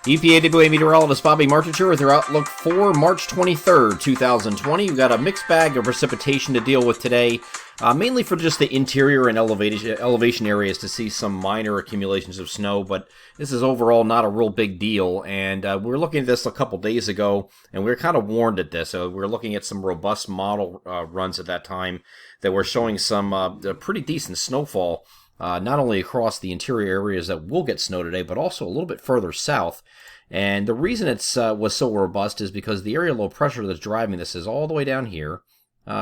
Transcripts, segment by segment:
EPA WA meteorologist Bobby Martich with your outlook for March 23rd, 2020. We've got a mixed bag of precipitation to deal with today, mainly for just the interior and elevation areas to see some minor accumulations of snow, but this is overall not a real big deal. And we were looking at this a couple days ago, and we were kind of warned at this. We were looking at some robust model runs at that time that were showing some pretty decent snowfall. Not only across the interior areas that will get snow today, but also a little bit further south. And the reason it was so robust is because the area low pressure that's driving this is all the way down here,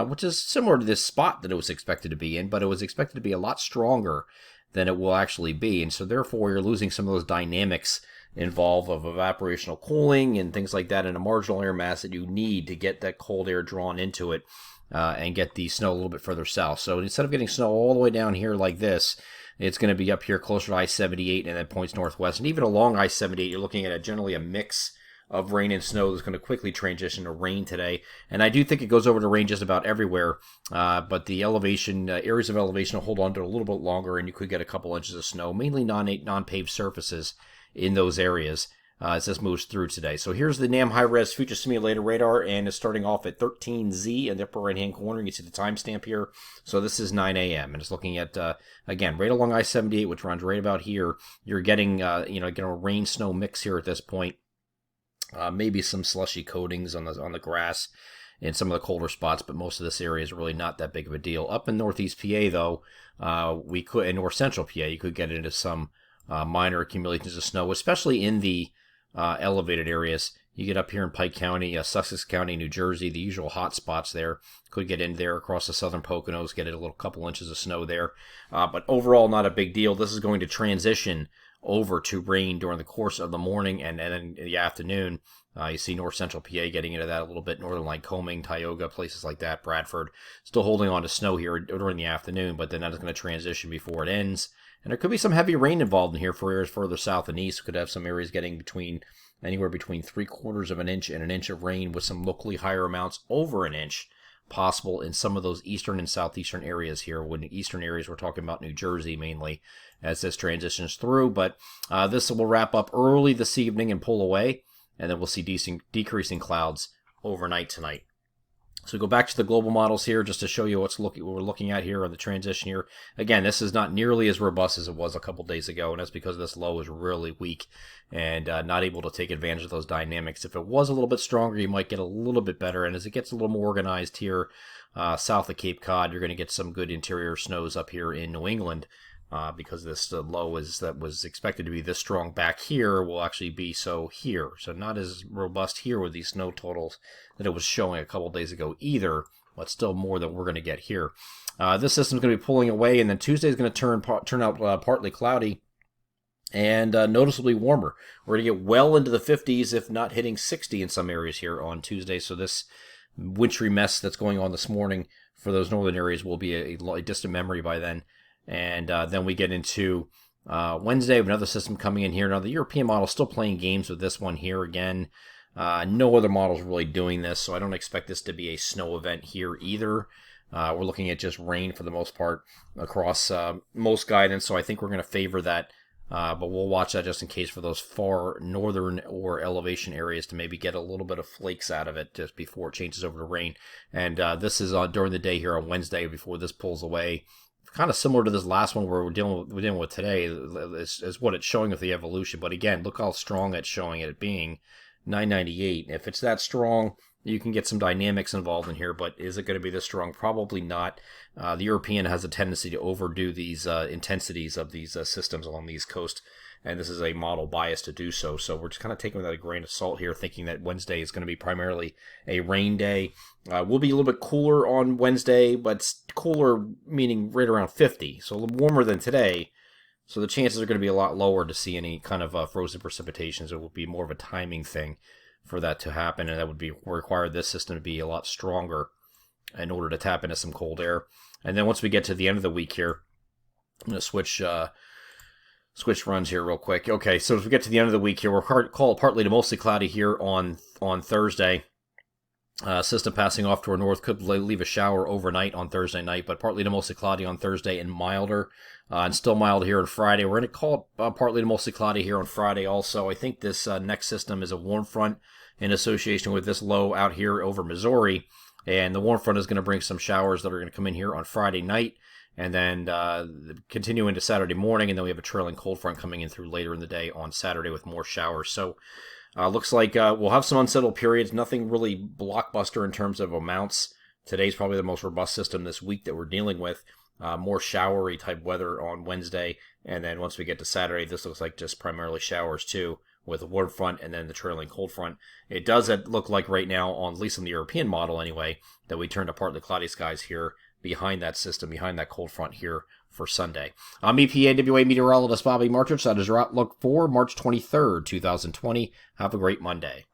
which is similar to this spot that it was expected to be in, but it was expected to be a lot stronger than it will actually be. And so therefore you're losing some of those dynamics involved of evaporational cooling and things like that in a marginal air mass that you need to get that cold air drawn into it. And get the snow a little bit further south. So instead of getting snow all the way down here like this, it's going to be up here closer to I-78 and then points northwest. And even along I-78, you're looking at generally a mix of rain and snow that's going to quickly transition to rain today. And I do think it goes over to rain just about everywhere. But the elevation, areas of elevation will hold on to it a little bit longer, and you could get a couple inches of snow, mainly non-paved surfaces in those areas. As this moves through today. So here's the NAM high-res future simulator radar, and it's starting off at 13Z in the upper right-hand corner. You can see the timestamp here. So this is 9 a.m. and it's looking at again right along I-78, which runs right about here. You're getting a rain-snow mix here at this point. Maybe some slushy coatings on the grass in some of the colder spots, but most of this area is really not that big of a deal. Up in northeast PA, though, in north central PA, you could get into some minor accumulations of snow, especially in the elevated areas. You get up here in Pike County, Sussex County, New Jersey, the usual hot spots there. Could get in there across the southern Poconos, get a little couple inches of snow there. But overall, not a big deal. This is going to transition over to rain during the course of the morning and then in the afternoon. You see north central PA getting into that a little bit, northern Lycoming, Tioga, places like that, Bradford. Still holding on to snow here during the afternoon, but then that is going to transition before it ends. And there could be some heavy rain involved in here for areas further south and east. We could have some areas getting anywhere between 3/4 of an inch and an inch of rain, with some locally higher amounts over an inch possible in some of those eastern and southeastern areas here. When eastern areas, we're talking about New Jersey mainly as this transitions through. But this will wrap up early this evening and pull away, and then we'll see decreasing clouds overnight tonight. So go back to the global models here just to show you what we're looking at here on the transition here. Again, this is not nearly as robust as it was a couple days ago, and that's because this low is really weak and not able to take advantage of those dynamics. If it was a little bit stronger, you might get a little bit better, and as it gets a little more organized here south of Cape Cod, you're going to get some good interior snows up here in New England. Because this low that was expected to be this strong back here will actually be so here. So not as robust here with these snow totals that it was showing a couple days ago either, but still more than we're going to get here. This system's going to be pulling away, and then Tuesday is going to turn out partly cloudy and noticeably warmer. We're going to get well into the 50s, if not hitting 60 in some areas here on Tuesday. So this wintry mess that's going on this morning for those northern areas will be a distant memory by then. And then we get into Wednesday with another system coming in here. Now, the European model is still playing games with this one here again. No other model is really doing this, so I don't expect this to be a snow event here either. We're looking at just rain for the most part across most guidance, so I think we're going to favor that. But we'll watch that just in case for those far northern or elevation areas to maybe get a little bit of flakes out of it just before it changes over to rain. And this is during the day here on Wednesday before this pulls away. Kind of similar to this last one we're dealing with today is what it's showing with the evolution. But again, look how strong it's showing it being 998. If it's that strong, you can get some dynamics involved in here, but is it going to be this strong? Probably not. The European has a tendency to overdo these intensities of these systems along the East Coast, and this is a model bias to do so. So we're just kind of taking that a grain of salt here, thinking that Wednesday is going to be primarily a rain day. We'll be a little bit cooler on Wednesday, but cooler meaning right around 50, so a little warmer than today. So the chances are going to be a lot lower to see any kind of frozen precipitations. It will be more of a timing thing for that to happen, and that would require this system to be a lot stronger in order to tap into some cold air. And then once we get to the end of the week here, I'm going to switch runs here real quick. Okay, so as we get to the end of the week here, we'll call it partly to mostly cloudy here on Thursday. System passing off to our north could leave a shower overnight on Thursday night, but partly to mostly cloudy on Thursday and milder. And still mild here on Friday. We're going to call it partly to mostly cloudy here on Friday also. I think this next system is a warm front in association with this low out here over Missouri. And the warm front is going to bring some showers that are going to come in here on Friday night and then continue into Saturday morning. And then we have a trailing cold front coming in through later in the day on Saturday with more showers. So looks like we'll have some unsettled periods. Nothing really blockbuster in terms of amounts. Today's probably the most robust system this week that we're dealing with. More showery type weather on Wednesday. And then once we get to Saturday, this looks like just primarily showers too, with a warm front and then the trailing cold front. It does look like right now, at least on the European model anyway, that we turned to partly cloudy skies here behind that system, behind that cold front here for Sunday. I'm EPAWA meteorologist Bobby Martich. That is your outlook for March 23rd, 2020. Have a great Monday.